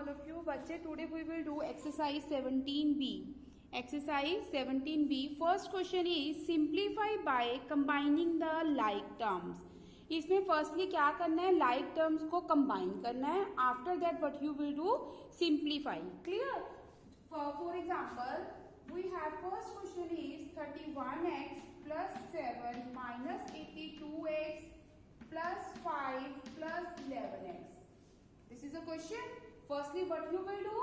all of you. बच्चे today we will do exercise 17B. Exercise 17B. First question is simplify by combining the like terms. इसमें firstly क्या करना है, like terms को combine करना है. After that what you will do, simplify. Clear? For example, we have first question is 31x plus 7 minus 82x plus 5 plus 11x. This is a question. Firstly what you will do?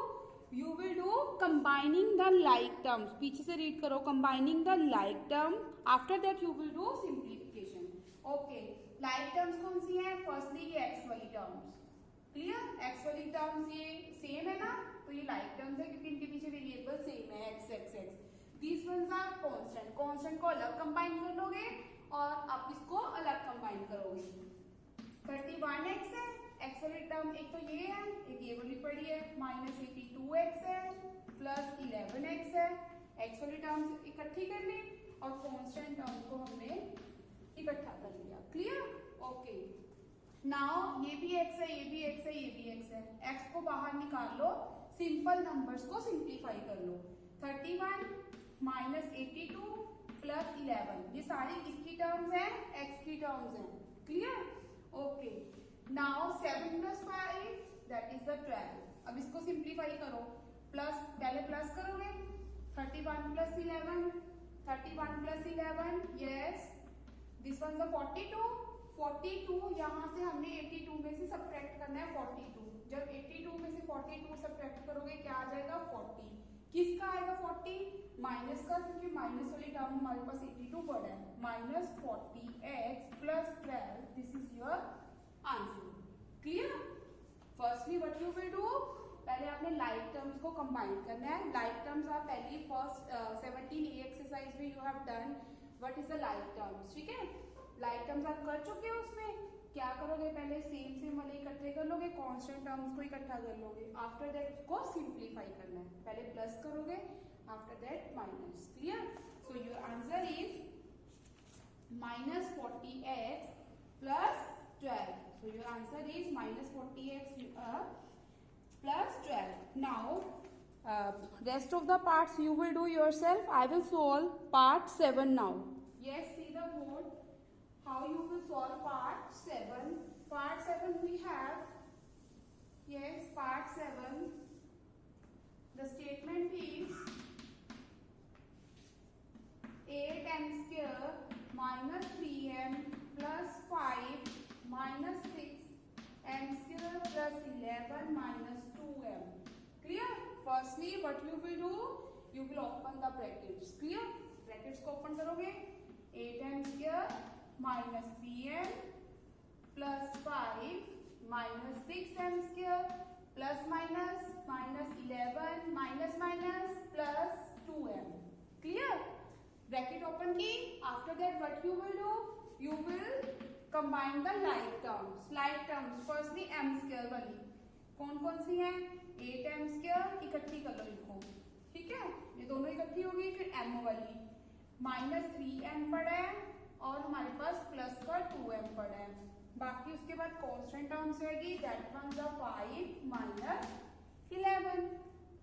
You will do combining the like terms. पीछे से read करो, combining the like term. After that you will do simplification. Okay. Like terms कौन सी हैं? Firstly ये x वाली terms. Clear? x वाली terms ये same है ना? तो ये like terms है क्योंकि इनके पीछे variable same है x x x. These ones are constant. Constant को अलग combine कर लोगे और आप इसको अलग combine करोगे. 31x है, x वाली टर्म एक तो ये है, एक ये वाली पड़ी है, माइनस 82x है, प्लस 11x है. x वाली टर्म्स इकट्ठी कर ली और कांस्टेंट टर्म्स को हमने इकट्ठा कर लिया. क्लियर? ओके. नाउ ये भी x है, ये भी x है, ये भी x है. x को बाहर निकाल लो, सिंपल नंबर्स को सिंप्लीफाई कर लो. 31 माइनस 82 प्लस 11, ये सारी किसकी टर्म्स हैं? x की टर्म्स हैं. Clear? Okay. Now 7 plus 5 that is the 12. अब इसको सिंप्लीफाई करो. प्लस पहले प्लस करोगे. 31 plus 11, 31 plus 11, yes. This one the 42. 42 यहाँ से हमने 82 में से सब्ट्रैक्ट करना है 42. जब 82 में से 42 सब्ट्रैक्ट करोगे क्या आ जाएगा? 40. किसका आएगा 40? माइनस का, क्योंकि माइनस वाली टर्म हमारे पास 82 पड़ा है. Minus 40x plus 12. This is your answer. Clear? Firstly what you will do, पहले आपने लाइक टर्म्स को कंबाइन करना है. लाइक टर्म्स आप पहले फर्स्ट 17A एक्सरसाइज में you have done what is the like terms. ठीक है, लाइक टर्म्स आप कर चुके हो. उसमें क्या करोगे? पहले सेम वाले इकट्ठे कर लोगे, कांस्टेंट टर्म्स को इकट्ठा कर लोगे. आफ्टर दैट उसको सिंप्लीफाई करना है. पहले प्लस करोगे, after that minus. Clear? So your answer is minus 40x plus 12. So your answer is minus 40x plus 12. Now rest of the parts you will do yourself. I will solve part 7 now. Yes, see the board. How you will solve part 7. Part 7 we have. Yes, part 7. The statement is 8m square minus 3m plus 5 minus 6m square plus 11 minus 2m. Clear? Firstly what you will do, you will open the brackets. Clear? Brackets को open करोगे. 8m square minus 3m plus 5 minus 6m square plus minus 11 minus plus 2m. Clear? Bracket open की. After that what you will do, you will combine the like terms. Like terms firstly m square वाली कौन कौन सी है? 8m square इकट्ठी कर लो इनको. ठीक है, ये दोनों इकट्ठी होगी. फिर m वाली माइनस 3m पड़ा है और हमारे पास प्लस का 2m पड़ा है. बाकी उसके बाद कांस्टेंट टर्म्स रहेगी. That one the 5 minus 11.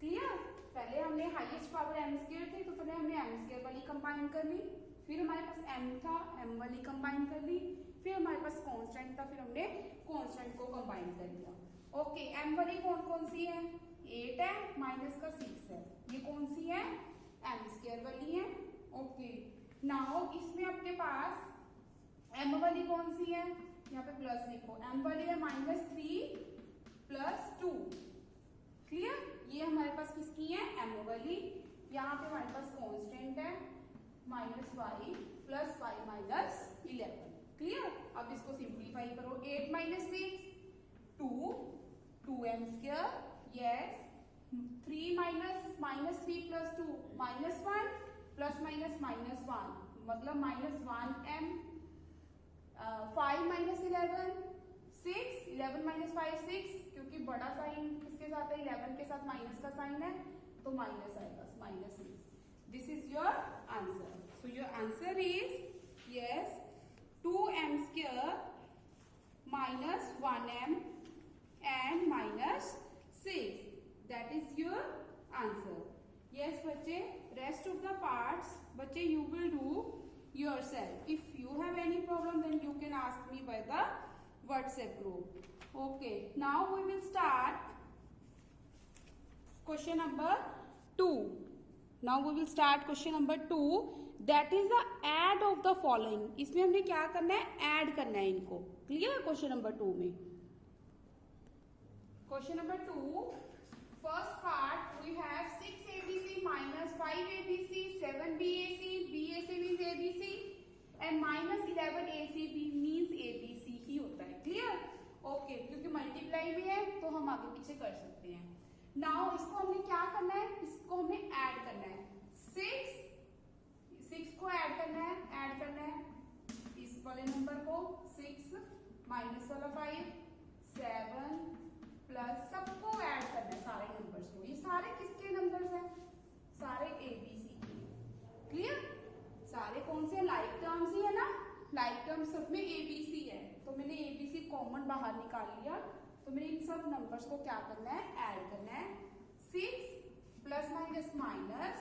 Clear? पहले हमने हाईएस्ट पावर m स्क्वायर थी तो पहले हमने m स्क्वायर वाली कंबाइन कर ली. फिर हमारे पास m था, m वाली कंबाइन कर ली. फिर हमारे पास कांस्टेंट था, फिर हमने कांस्टेंट को कंबाइन कर लिया. ओके, m वाली कौन कौन सी है? 8 है, माइनस का 6 है. ये कौन सी है? m स्क्वायर वाली है. ओके. नाउ इसमें आपके पास m वाली कौन सी है? यहाँ पे प्लस लिखो. m वाली है माइनस 3 प्लस 2. क्लियर? ये हमारे पास किसकी है? m वाली. यहाँ पे हमारे पास कांस्टेंट है माइनस 5 प्लस 5 माइनस 11. क्लियर? अब इसको सिंप्लीफाई करो. 8 minus 6 2, 2m square. Yes. 3 minus 3 plus 2 minus 1 plus minus minus 1 मतलब माइनस 1m. 5 माइनस 11 6. 11 माइनस 5 6, क्योंकि बड़ा साइन किसके साथ है? 11 के साथ माइनस का साइन है तो माइनस आएगा. Minus 6. This is your answer. So your answer is yes 2m square minus 1m and minus 6. Yes बच्चे, rest of the parts बच्चे you will do yourself. If you have any problem then you can ask me by the WhatsApp group. Okay, now we will start question number 2. Now we will start question number 2. That is the add of the following. इसमें हमने क्या करना है, add करना है इनको. Clear? Question number 2 में. Question number 2, first part we have 6 ABC minus 5 ABC, 7 BAC, BAC means ABC and minus 11 ACB means ABC ही होता है. क्लियर? ओके, क्योंकि मल्टीप्लाई भी है तो हम आगे पीछे कर सकते हैं. नाउ इसको हमने क्या करना है, इसको हमने ऐड करना है. 6 को ऐड करना है इस वाले नंबर को. 6 माइनस वाला 5, 7 प्लस सबको ऐड करना है, सारे नंबर्स को. ये सारे किसके नंबर्स हैं? सारे ABC के. क्लियर? सारे कौन से? लाइक टर्म्स ही है ना. लाइक टर्म्स सब में ABC है, तो मैंने ABC कॉमन बाहर निकाल लिया. तो मैंने इन सब नंबर्स को क्या करना है, ऐड करना है. 6 plus minus minus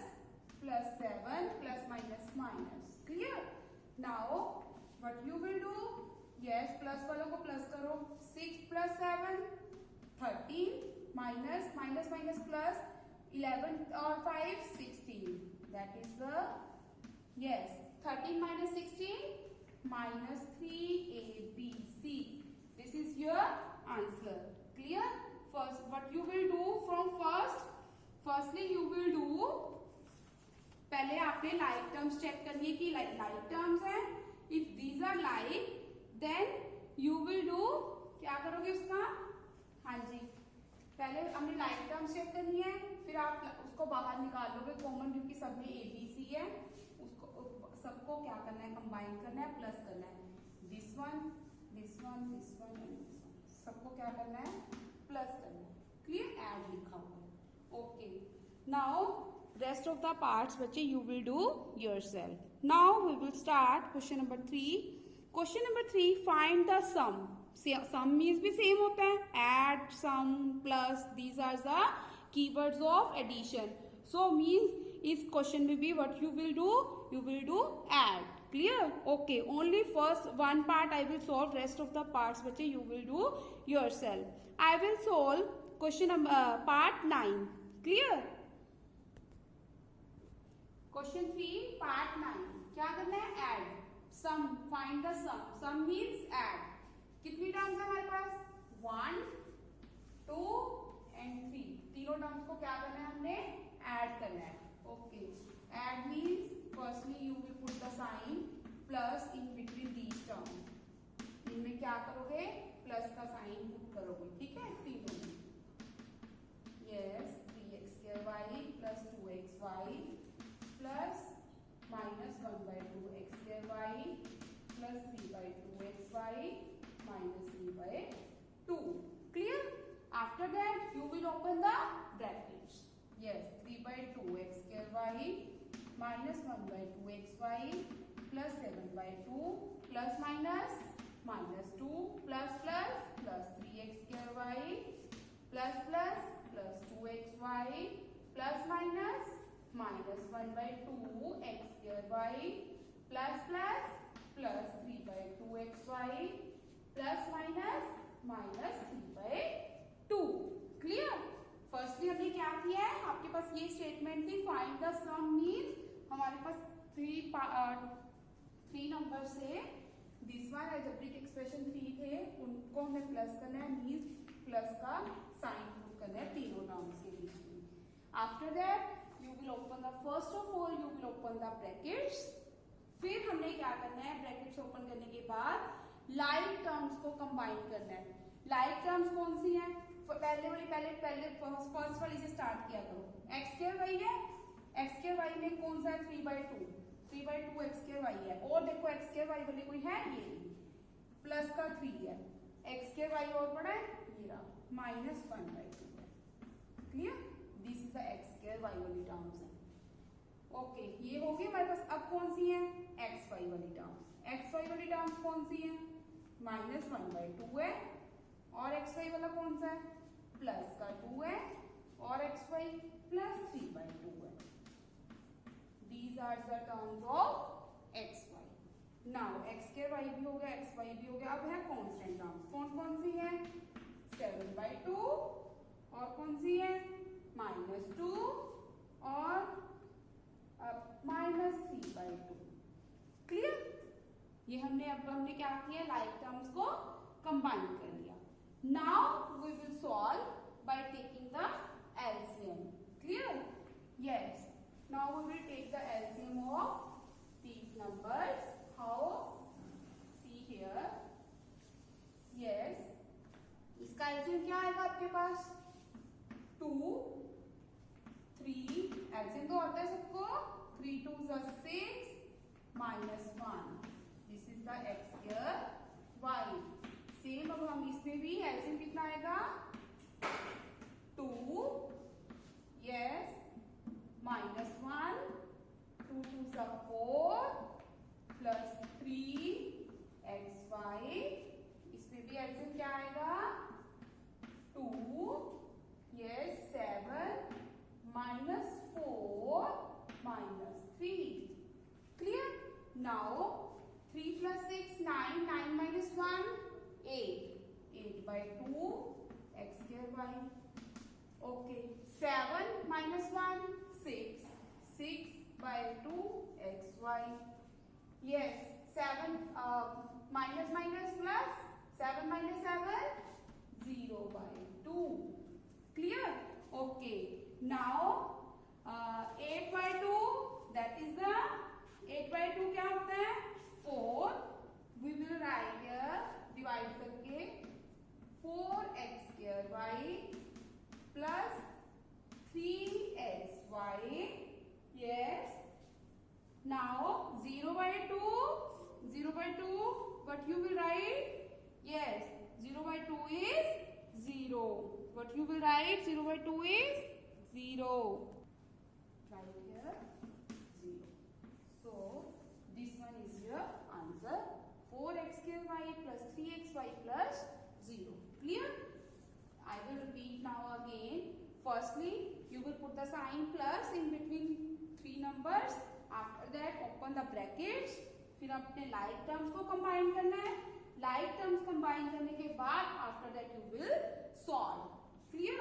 plus 7 plus minus minus. Clear? Now what you will do, yes plus वालों को प्लस करो. 6 plus 7 13 minus minus minus plus 11 और 5 16. That is the, yes 13 minus 16 minus 3ABC. This is your answer. Clear? First, what you will do from firstly you will do, पहले आपने like terms check करनी है कि like terms है. If these are like, then you will do, क्या करोगे उसका? हाँ जी, पहले हमने like terms check करनी है, फिर आप उसको बाहर निकाल लोगे कॉमन, क्योंकि सब में ABC है. सबको क्या करना है, कंबाइन करना है, प्लस करना है. This one this one this one and this one, सबको क्या करना है, प्लस करना है. क्लियर? ऐड लिखा हुआ. Okay, now rest of the parts बच्चे you will do yourself. Now we will start question number 3. Question number 3, find the sum. Sum means भी सेम होता है, add, sum, plus. These are the keywords of addition. So means इस क्वेश्चन में भी what you will do add. Clear? Okay, only first one part I will solve, rest of the parts बच्चे you will do yourself. I will solve question number part 9. Clear? Question 3 part 9. क्या करना है, add. Sum, find the sum. Sum means add. कितनी terms है हमारे पास? 1, 2 and 3. तीनों terms को क्या करना है, हमने ऐड करना है. Okay, add means firstly you will put the sign plus in between these terms. इनमें क्या करोगे, प्लस का साइन पुट करोगे. ठीक है, तीनों में. Yes, 3x square y plus 2xy plus minus 1/2x square y plus 3/2xy minus 3/2. Clear? After that you will open the brackets. Yes, 3/2x square y minus 1/2xy plus 7/2 plus minus minus 2 plus plus plus 3x square y plus plus plus 2xy plus minus minus 1/2x square y plus plus plus 3/2xy plus minus minus 3/2. Clear? Firstly हमने क्या किया है, आपके पास ये statement थी, find the some means हमारे पास 3 number से this one algebraic expression 3 थे, उनको हमें प्लस करना है. मीन्स प्लस का साइन पुट करना है तीनों टर्म्स के बीच में. After that you will open the, first of all you will open the brackets. फिर हमने क्या करना है, ब्रैकेट्स ओपन करने के बाद लाइक टर्म्स को कंबाइन करना है. लाइक टर्म्स कौन सी हैं? पहले फर्स्ट वाली से स्टार्ट किया करो. x स्क्वायर y है, x स्क्वायर y में कौन सा है, 3/2 x स्क्वायर y है. और देखो x स्क्वायर y वाली कोई है, ये प्लस का 3 है. x स्क्वायर y और बड़ा है, ये रहा, माइनस 1/2 है. Clear? This is the x square y वाली टर्म्स है. ओके, ये हो गई हमारे पास. अब कौन सी है, x y वाली टर्म्स. x y वाली टर्म्स कौन सी है, माइनस 1/2 है. और x y वाला कौन सा है, प्लस का 2 है. और x y प्लस 3/2 है. These are the terms of x y. Now x square y भी हो गया, x y भी हो गया. अब है कांस्टेंट टर्म्स. कौन कौन सी है? 7/2 और कौन सी है? -2 और -3/2. क्लियर? ये हमने क्या किया? लाइक टर्म्स को कंबाइन कर लिया. Now we will solve by taking the LCM. Clear? Yes. Now we will take the LCM of these numbers. How? See here. Yes. इसका एलसीएम क्या आएगा आपके पास? 2, 3. एलसीएम तो आता है सबको. 3 2s are 6 -1. This is the x square y. Same अब हम इसमें भी एलसीएम कितना आएगा? 2. Yes. -1. 2 2s are 4 plus 3xy. इसमें भी एलसीएम क्या आएगा? 2. Yes. 7 -4 -3. Clear? Now 3 plus 6 9. 9 minus 1 8. 8/2 x square y. Okay. 7 minus 1 6. 6/2 xy. Yes. 7 minus plus 7 minus 7 0/2. Clear? Okay. Now 8/2, that is the 8/2 क्या होता है? 4. We will write here divide करके 4x square y plus 3xy. Yes. Now 0/2. What you will write? Yes. 0/2 is 0. What you will write? 0/2 is 0. Right here 0. So this one is your answer. 4x square y plus 3xy plus 0. Clear? I will repeat now again. Firstly, you will put the sign plus in between 3 numbers. After that, open the brackets. फिर अपने like terms को combine करना है. Like terms combine करने के बाद after that you will solve. Clear?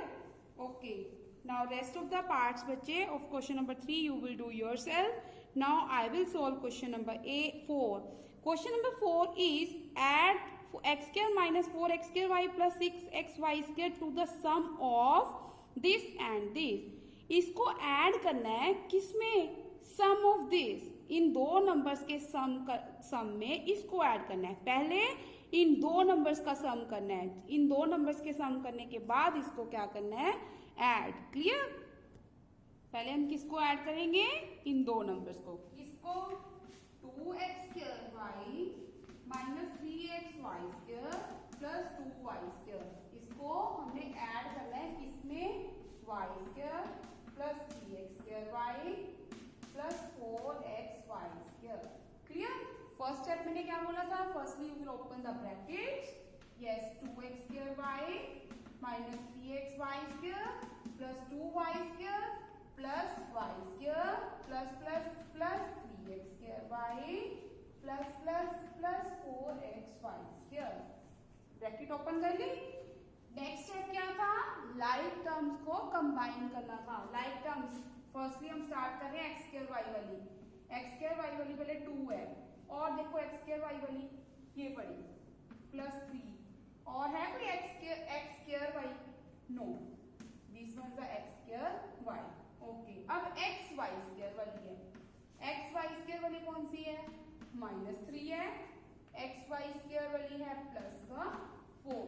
Okay. Now rest of the parts बच्चे of question number 3 you will do yourself. Now I will solve question number 4. Question number 4 is add x square minus 4x square y plus 6xy square to the sum of this and this. इसको add करना है किसमें? सम of this. इन दो numbers के सम में इसको add करना है. पहले इन दो नंबर्स का सम करना है. इन दो नंबर्स के सम करने के बाद इसको क्या करना है? ऐड. क्लियर? पहले हम किसको ऐड करेंगे? इन दो नंबर्स को. इसको 2x square y minus 3xy square plus 2y square. इसको हमने ऐड करना है किसमें? y square plus 3x square y plus 4xy square. Clear? First step मैंने क्या बोला था? Firstly you will open the brackets. Yes. 2x square y minus 3xy square plus 2y square plus y square plus 3x square y plus 4xy square. Bracket open कर ली. Next step क्या था? Like terms को combine करना था. Like terms firstly हम start कर रहे हैं x स्क्वायर y वाली. x स्क्वायर y वाली पहले 2 है और देखो x स्क्वायर y वाली ये पड़ी प्लस 3 और है कोई x square y? No. This one is x square y. Okay. अब x y स्क्वायर वाली है. x y स्क्वायर वाली कौन सी है? -3 है. x y स्क्वायर वाली है प्लस का 4.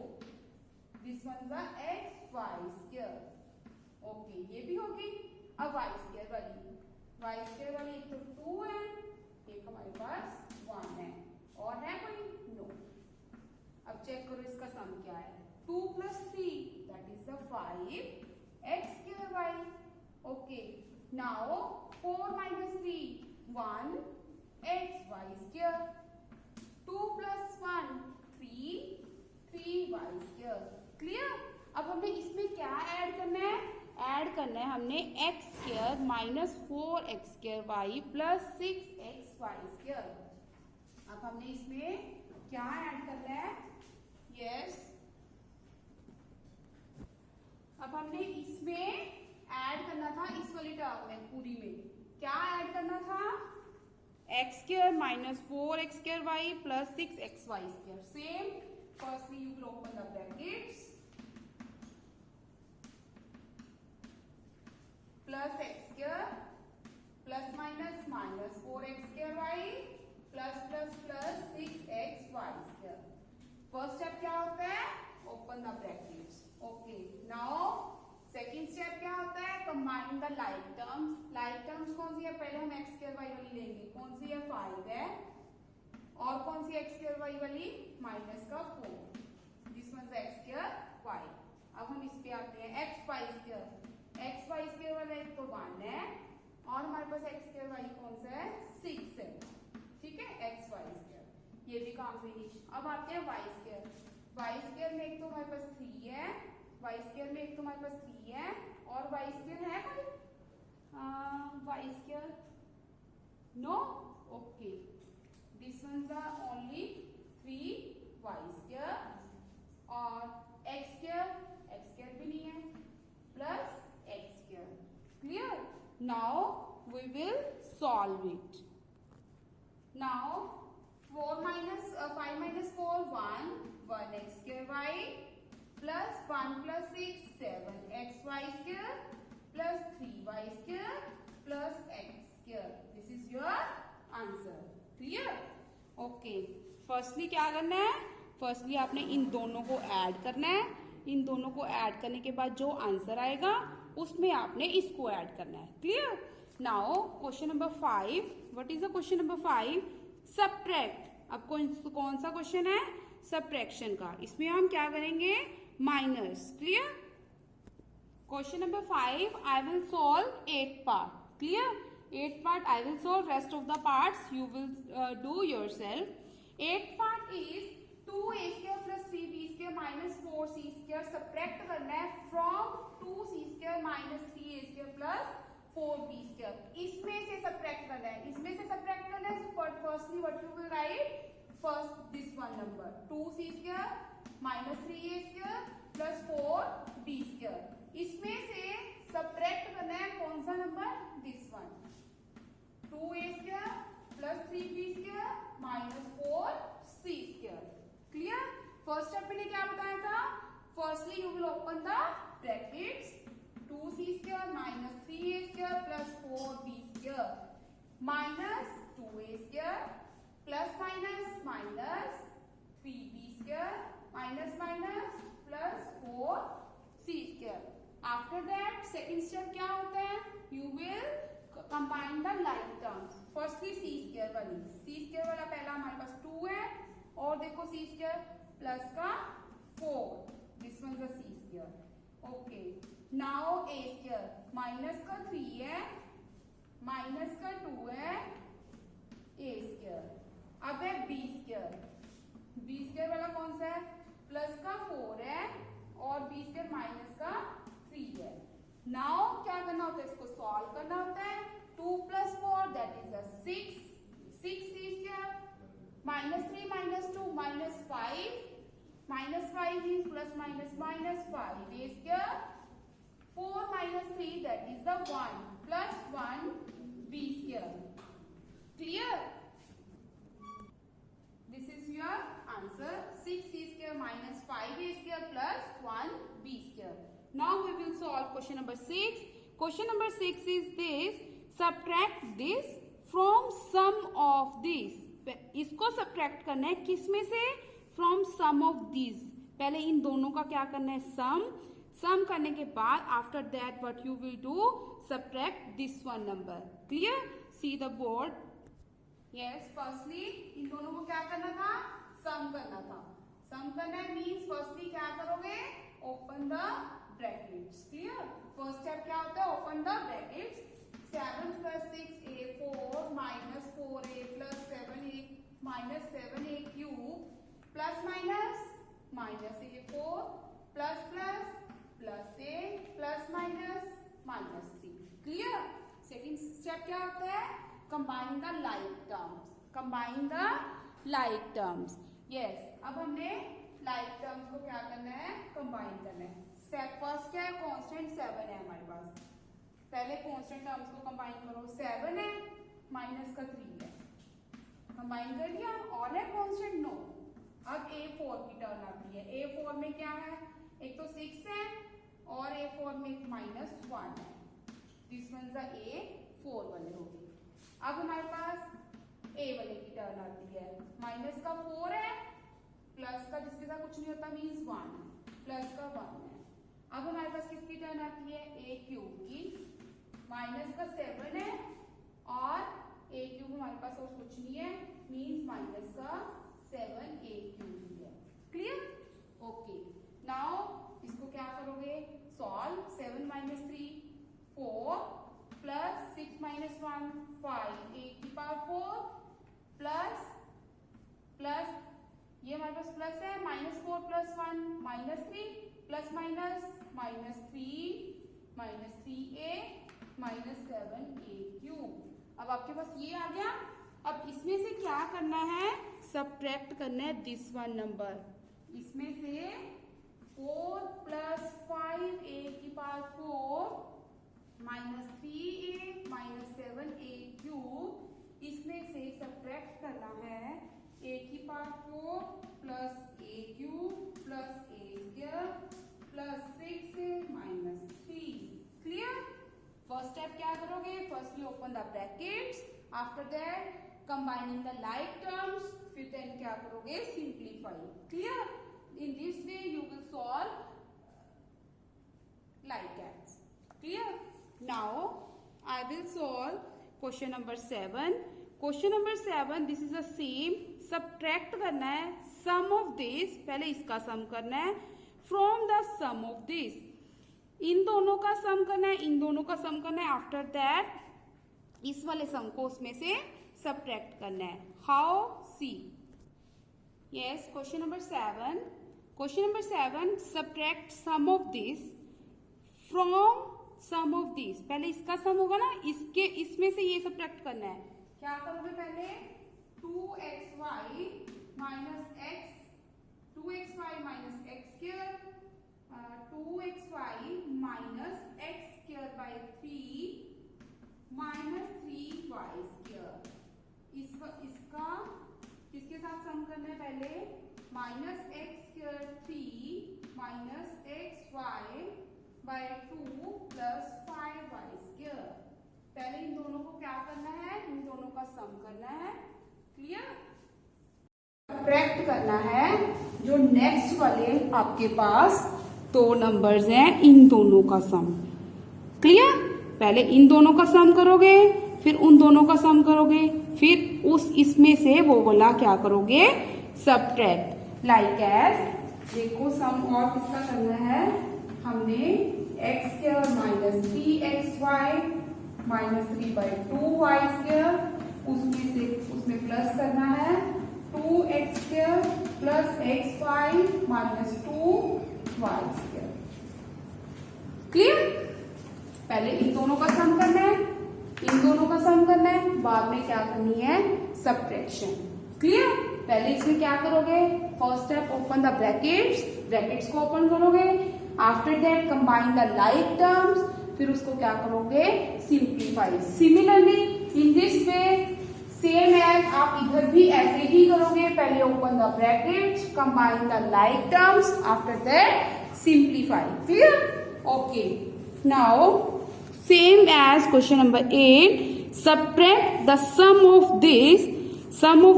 This one is x y square. Okay. ये भी होगी. अब y स्क्वायर वाली एक तो 2 है, एक हमारे पास 1 है और है कोई? नो. अब चेक करो इसका सम क्या है. 2 plus 3 that is the 5x square y. Okay. Now 4 minus 3 1 xy square. 2 plus 1 3 3y square. Clear? अब हमें इसमें क्या ऐड करना है? ऐड करना है हमने x square minus 4x² plus 6xy²। अब हमने इसमें क्या ऐड करना है? यस, अब हमने इसमें ऐड करना था इस वाली टर्म में पूरी में क्या ऐड करना था? x² minus 4x² plus 6xy²। Same, firstly you will open the brackets plus x² plus minus minus 4x² plus plus plus 6xy²। First step क्या होता है? Open the brackets. Okay, now second step क्या होता है? Combine the like terms. Like terms कौन सी है? पहले हम x² वाली लेंगे। कौन सी है? 5 है। और कौन सी x² वाली? माइनस का 4। This one x²y। अब हम इस पे आते हैं xy²। xy² वाला एक तो 1 है और हमारे पास x²y कौन सा है? 6 है। ठीक है, xy², ये भी काम फिनिश। अब आते हैं y²। y² में एक तो हमारे पास 3 है, y² में एक तो हमारे पास 3 है और y² है कोई? y²? No? Okay, this ones are only 3y² और x² भी नहीं है, plus x²। Clear? Now we will solve it. Now 5 minus 4 1 x² plus 1 plus 6 7xy² plus 3y² plus x²। This is your answer. Clear? Okay, firstly क्या करना है? Firstly आपने इन दोनों को ऐड करना है। इन दोनों को ऐड करने के बाद जो आंसर आएगा उसमें आपने इसको ऐड करना है। Clear? Now question number 5। What is the question number 5? Subtract. अब कौन सा क्वेश्चन है? सबट्रैक्शन का। इसमें हम क्या करेंगे? Minus. Clear? Question number 5 I will solve 8 part. Clear? 8 part I will solve, rest of the parts you will do yourself. 8 part is 2a² plus 3b² minus 4c² subtract करना है from 2c² minus 3a² plus 4b²। इसमें से subtract करना है, इसमें से subtract करना है। Firstly what you will write? First this one number 2c² minus 3a² plus 4b²। इसमें से सबट्रैक्ट करना है कौन सा number? This one 2a² plus 3b² minus 4c²। Clear? First step में क्या बताया था? Firstly you will open the brackets 2c² minus 3a² plus 4b² minus 2a² plus minus minus 3b² minus minus plus 4c²। After that second step क्या होता है? You will combine the like terms. Firstly c² वाली, c² वाला पहला हमारे पास 2 है और देखो c² प्लस का 4, this one is c²। Okay, now a² minus का 3 है, माइनस का 2 है, a²। अब है b² वाला कौन सा है? प्लस का 4 है और b² माइनस का 3 है। नाउ क्या करना होता है? इसको सॉल्व करना होता है। 2 plus 4 that is 6c² minus 3 minus 2 minus 5 minus 5 is plus minus minus 5a²। 4 minus 3 that is the 1 plus 1 b²। Clear? This is your answer 6c² minus 5a² plus 1 b²। Now we will solve question number 6. Question number 6 is this: subtract this from sum of this। इसको subtract करना है किसमें से? From sum of these। पहले इन दोनों का क्या करना है? सम करने के बाद after that what you will do? Subtract this one number. Clear? See the board. Yes, firstly इन दोनों को क्या करना था? सम करना था। सम करना है मीन्स फर्स्टली क्या करोगे? Open the brackets. Clear? First step क्या होता है? Open the brackets. 7 plus 6a4 minus 4a plus 7a minus 7a cube plus minus minus a4 plus plus plus a plus minus -3। Clear. Second step क्या होता है? Combine the like terms. Combine the like terms. Yes, अब हमने like terms को क्या करना है? Combine करना है। स्टेप फर्स्ट क्या है? कांस्टेंट 7 है हमारे पास। पहले कांस्टेंट टर्म्स को कंबाइन करो। 7 है माइनस का 3 है, कंबाइन कर दिया। और है कांस्टेंट? नो। अब A4 की टर्न आती है। A4 में क्या है? एक तो 6 है और A4 में -1 है। दिस वन A4 वाले हो गए। अब हमारे पास A वाले की टर्न आती है। माइनस का 4 है, प्लस का जिसके साथ कुछ नहीं होता मीन्स 1, प्लस का 1 है। अब हमारे पास किसकी टर्न आती है? A³ की। माइनस का 7 है और A³ हमारे पास और कुछ नहीं है मीन्स माइनस का 7 A³ है। क्लियर? ओके। नाउ इसको क्या करोगे? सॉल्व। 7 - 3 4 प्लस 6 - 1 5 A⁴ प्लस ये हमारे पास प्लस है -4 + 1 -3 प्लस माइनस -3A -7A³। अब आपके पास ये आ गया। अब इसमें से क्या करना है? सब्ट्रैक्ट करना है दिस वन नंबर। इसमें से 4 + 5A⁴ -3A -7A³। इसमें से सब्ट्रैक्ट करना है A⁴ plus A³ plus A² plus 6A -3। Clear? First step क्या करोगे? Firstly open the brackets, after that combining the like terms, फिर देन क्या करोगे? Simplify. Clear? In this way you will solve like as. Clear? Now I will solve question number 7। Question number 7 this is the same. Subtract करना है सम of this, पहले इसका sum करना है, from the sum of this. इन दोनों का सम करना है, इन दोनों का सम करना है। आफ्टर दैट इस वाले सम को उसमें से सब्ट्रैक्ट करना है। How? See. Yes, question number 7। Question number 7, subtract sum of this from sum of this. पहले इसका सम होगा ना, इसमें से ये सब्ट्रैक्ट करना है। क्या करोगे? पहले 2xy - x 2xy - x², 2xy - x² by 3 -3y²। इसका किसके साथ सम करना है? पहले -x² 3 -xy by 2 plus 5y²। पहले इन दोनों को क्या करना है? इन दोनों का सम करना है। क्लियर? सब्ट्रैक्ट करना है जो नेक्स्ट वाले आपके पास 2 नंबर्स हैं, इन दोनों का सम। क्लियर? पहले इन दोनों का सम करोगे, फिर उन दोनों का सम करोगे, फिर उस इसमें से वो वाला क्या करोगे? सब्ट्रैक्ट। लाइक एज, देखो सम और किसका करना है? हमने x² - 3xy -3/2y², उसमें प्लस करना है 2x² plus xy -2y²। Clear? पहले इन दोनों का सम करना है, इन दोनों का सम करना है, बाद में क्या करनी है? सब्ट्रैक्शन। क्लियर? पहले इसमें क्या करोगे? First step open the brackets, brackets को ओपन करोगे। After that combine the like terms, फिर उसको क्या करोगे? Simplify. Similarly in this way same as आप इधर भी ऐसे ही करोगे। पहले open the brackets, combine the like terms, after that simplify. Clear? Okay. Now same as question number 8, subtract the sum of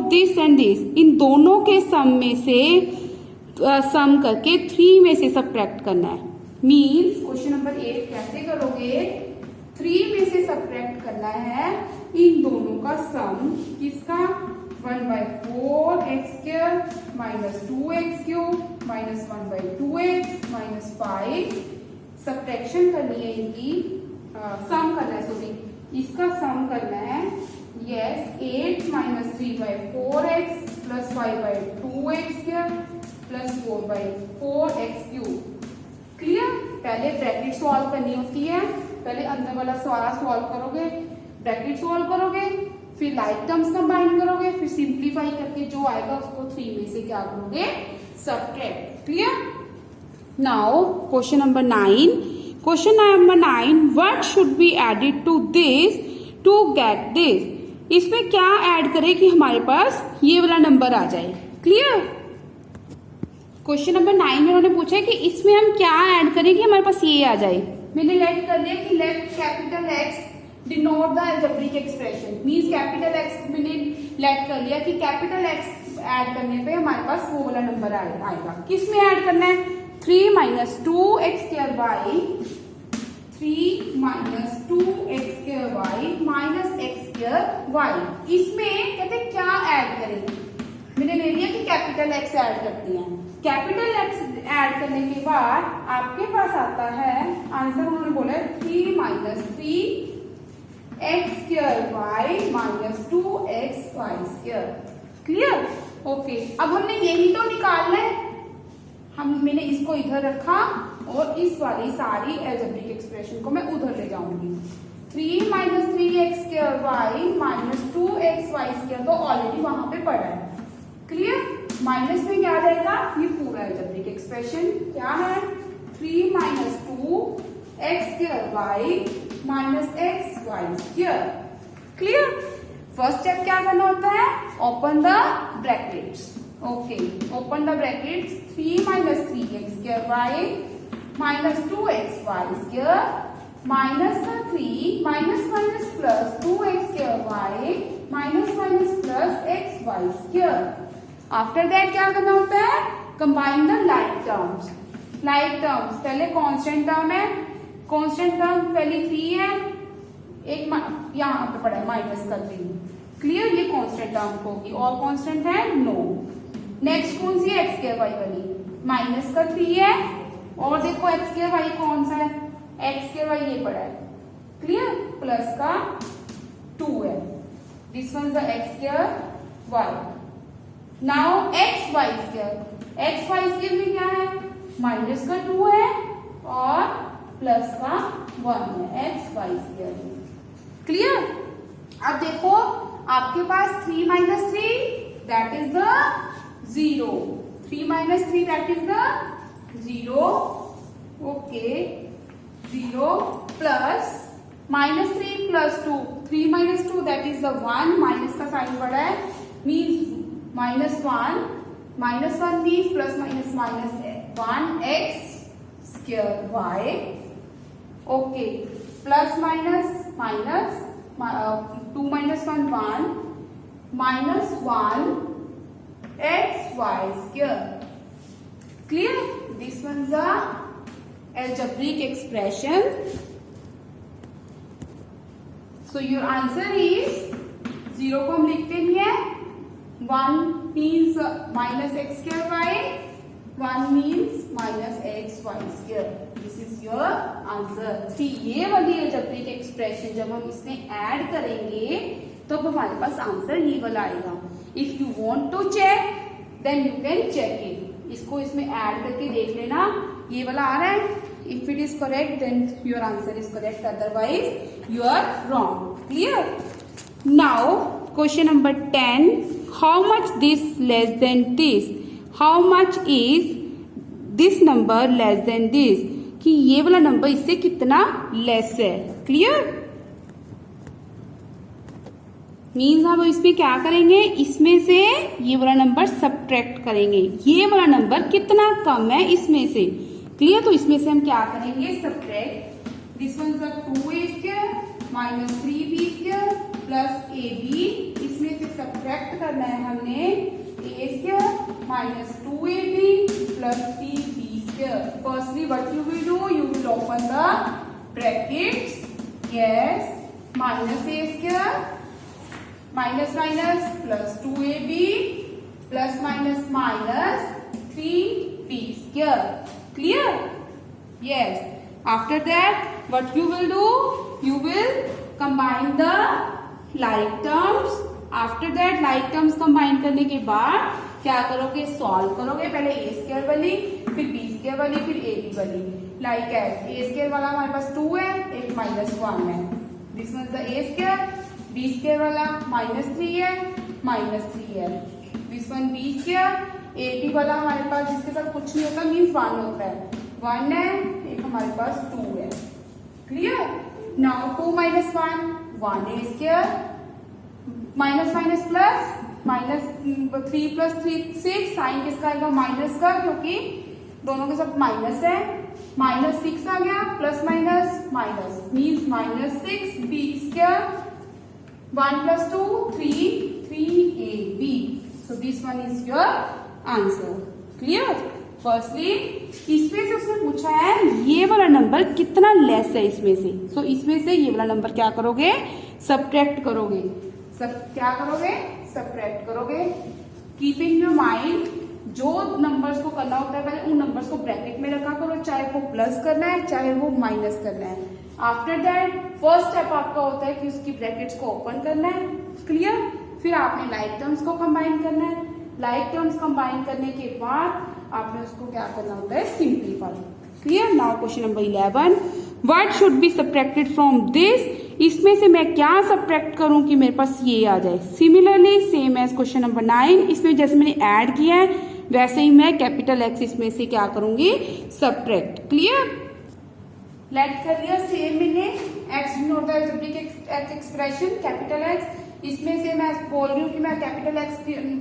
this and this. इन दोनों के सम में से सम करके 3 में से सब्ट्रैक्ट करना है। मीन्स क्वेश्चन नंबर 8 कैसे करोगे? 3 में से सब्ट्रैक्ट करना है इन दोनों का सम। किसका? 1/4x² -2x³ -1/2x -5। सब्ट्रैक्शन करनी है इनकी, सम करना है, सॉरी इसका सम करना है। Yes, 8 - 3/4x plus 5/2x² plus 4/4x³। Clear? पहले ब्रैकेट सॉल्व करनी होती है, पहले अंदर वाला सारा सॉल्व करोगे, ब्रैकेट सॉल्व करोगे, फिर लाइक टर्म्स कंबाइन करोगे, फिर सिंप्लीफाई करके जो आएगा उसको 3 में से क्या करोगे, subtract. Clear? Now question number 9। Question number 9, what should be added to this to get this. इसमें क्या ऐड करें कि हमारे पास ये वाला नंबर आ जाए। क्लियर? क्वेश्चन नंबर 9 में उन्होंने पूछा है कि इसमें हम क्या ऐड करें कि हमारे पास ये आ जाए। मैंने लेट कर दिया कि let capital x denote the algebraic expression, means capital x मैंने लेट कर लिया कि कैपिटल एक्स ऐड करने पे हमारे पास वो वाला नंबर आएगा। किस में ऐड करना है, 3 minus 2x square Y, 3 minus 2x square Y minus x square Y. इसमें कहते हैं क्या ऐड करें, मैंने ले लिया कि कैपिटल एक्स ऐड करते हैं। कैपिटल एक्स ऐड करने के बाद आपके पास आता है आंसर, उन्होंने बोला 3 minus 3x square Y minus 2x Y square. Clear? Okay, अब हमने यही तो निकालना है, मैंने इसको इधर रखा और इस वाली सारी अलजेब्रिक एक्सप्रेशन को मैं उधर ले जाऊंगी। 3 minus 3x square Y minus 2x Y square तो ऑलरेडी वहां पे पड़ा है। क्लियर? माइनस में क्या आ जाएगा, ये पूरा अलजेब्रिक एक्सप्रेशन क्या है, 3 minus 2x square Y minus x Y square. Clear? First step क्या करना होता है, open the brackets. Okay, open the brackets, 3 minus 3x square Y minus 2x Y square minus का 3 minus minus plus 2x square Y minus minus plus x Y square. After that क्या करना होता है, combine the like terms. Like terms पहले constant term है, constant term पहले 3 है, एक यहाँ पे पड़ा है माइनस का 3। क्लियर? ये कांस्टेंट टर्म होगी, और कांस्टेंट है नो। नेक्स्ट कौन सी है, एक्स स्क्वायर वाई वाली, माइनस का 3 है, और देखो एक्स स्क्वायर वाई कौन सा है, एक्स स्क्वायर वाई ये पड़ा है। क्लियर? प्लस का 2 है, this one the X square Y. Now X Y square, X Y square में क्या है, माइनस का 2 है और प्लस का 1 है, एक्स वाई स्क्वायर। क्लियर? अब देखो आपके पास 3 minus 3 that is the 0, 3 minus 3 that is the 0। Okay, 0 plus minus 3 plus 2, 3 minus 2 that is the 1, minus का साइन बड़ा है means minus 1, minus 1 means plus minus minus 1 X square Y. Okay, plus minus minus 2 minus 1 1 minus 1 X Y square. Clear? This one is algebraic expression. So your answer is 0 को हम लिखते ही है, 1 means minus x square y, 1 means minus x y square. This is your answer. ये वाली algebraic expression जब हम इसमें add करेंगे तो हमारे पास आंसर ये वाला आएगा। If you want to check then you can check it. इसको इसमें ऐड करके देख लेना, ये वाला आ रहा है। If it is correct then your answer is correct, otherwise you are wrong. Clear? Now question number 10, how much this less than this, how much is this number less than this, कि ये वाला number इससे कितना less है। Clear? Means हम इसमें क्या करेंगे, इसमें से ये वाला नंबर सब्ट्रैक्ट करेंगे, ये वाला नंबर कितना कम है इसमें से। क्लियर? तो इसमें से हम क्या करेंगे, subtract this one is 2a square minus 3b square plus ab। इसमें से सब्ट्रैक्ट करना है हमने a square minus 2ab plus 3b square. Firstly what you will do, you will open the brackets, yes, minus a square minus minus plus 2ab plus minus minus 3b square. Clear? Yes. After that, what you will do? You will combine the like terms. After that, like terms combine करने के बाद क्या करोगे, solve करोगे। पहले a square वाली, फिर b square वाली, फिर ab वाली। लाइक एज ए स्क्वायर वाला हमारे पास 2 है, एक -1 है, this one is the A square, B square वाला -3 है, -3 है, this one B square, A B वाला हमारे पास जिसके साथ कुछ नहीं होता मीन्स 1 होता है, 1 है, एक हमारे पास 2 है, clear. Now 2 - 1 1 a square, minus minus plus, -3 + 3 6, sign किसका आएगा माइनस का, क्योंकि दोनों के साथ माइनस है, -6 आ गया, plus minus minus means -6 B square, 1 + 2 3ab, so this one is your answer, clear। Firstly इसमें से उसने पूछा है ये वाला नंबर कितना लेस है इसमें से, सो इसमें से ये वाला नंबर क्या करोगे, सब्ट्रैक्ट करोगे, क्या करोगे, सब्ट्रैक्ट करोगे। कीपिंग योर माइंड, जो नंबर्स को करना होता है पहले उन नंबर्स को ब्रैकेट में रखा करो, चाहे वो प्लस करना है चाहे वो माइनस करना है। आफ्टर दैट फर्स्ट स्टेप आपका होता है कि उसकी ब्रैकेट्स को ओपन करना है, क्लियर। फिर आपने लाइक टर्म्स को कंबाइन करना है, लाइक टर्म्स कंबाइन करने के बाद आपने उसको क्या करना होता है, simplify, clear. Now question number 11, what should be subtracted from this, इसमें से मैं क्या सब्ट्रैक्ट करूं कि मेरे पास ये आ जाए। Similarly same as question number 9, इसमें जैसे मैंने ऐड किया है वैसे ही मैं कैपिटल एक्स इसमें से क्या करूंगी, सब्ट्रैक्ट, क्लियर। लेट कर लिया सेम मैंने, x denote the algebraic expression capital x, इसमें से मैं बोल रही हूँ कि मैं कैपिटल एक्स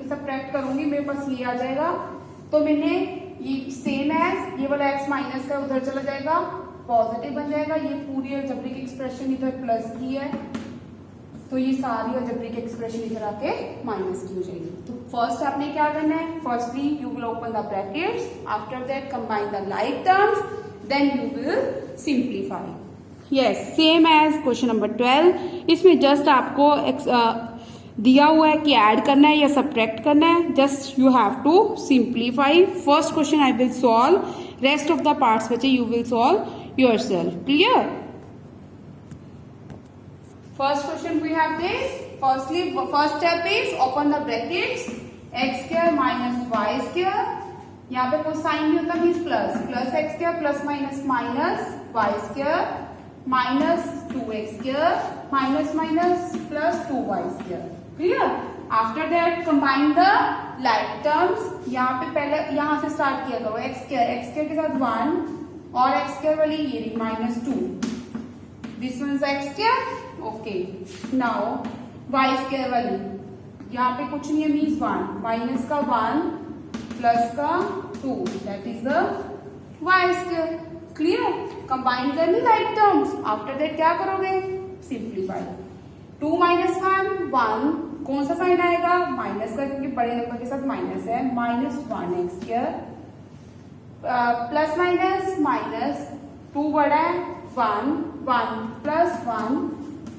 सब्ट्रैक्ट करूंगी, मेरे पास ये आ जाएगा, तो मैंने ये सेम एज ये वाला एक्स माइनस का उधर चला जाएगा, पॉजिटिव बन जाएगा, ये पूरी अलजेब्रिक एक्सप्रेशन इधर प्लस की है, तो ये सारी अलजेब्रिक एक्सप्रेशन इधर आके माइनस की हो जाएगी। तो फर्स्ट आपने क्या करना है, firstly you will open the brackets, after that combine the like terms, then you will simplify. Yes, same as question number 12, इसमें जस्ट आपको दिया हुआ है कि ऐड करना है या सब्ट्रैक्ट करना है, just you have to simplify. First question I will solve, rest of the parts बचे you will solve yourself, clear. First question we have this. Firstly, first step is open the brackets. X square minus y square. यहाँ पे कोई sign नहीं होता means plus, plus x square plus minus minus y square minus 2x square minus minus plus 2y square, clear. After that combine the like terms, यहाँ पे पहले यहाँ से स्टार्ट किया करो, एक्स स्क्वायर के साथ 1 और एक्स स्क्वायर वाली ये -2, this one is x square, okay. Now y square वाली यहाँ पे कुछ नहीं है मीन्स 1, माइनस का 1 प्लस का 2, that is the y square, clear. Combine करनी लाइक टर्म्स, आफ्टर दैट क्या करोगे, सिंप्लीफाई। 2 - 1 1, कौन सा साइन आएगा, माइनस का, क्योंकि बड़े नंबर के साथ माइनस है, -1 X square plus minus minus 2 बड़ा है 1 1 plus 1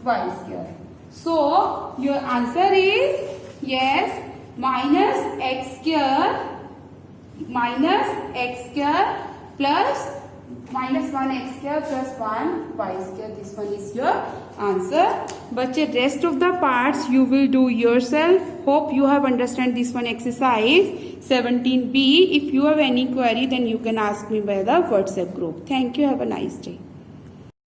y square. So your answer is yes, -x square plus -1x square plus 1y square. This one is your answer. बच्चे rest of the parts you will do yourself. Hope you have understand this one exercise 17B. If you have any query then you can ask me by the WhatsApp group. Thank you. Have a nice day.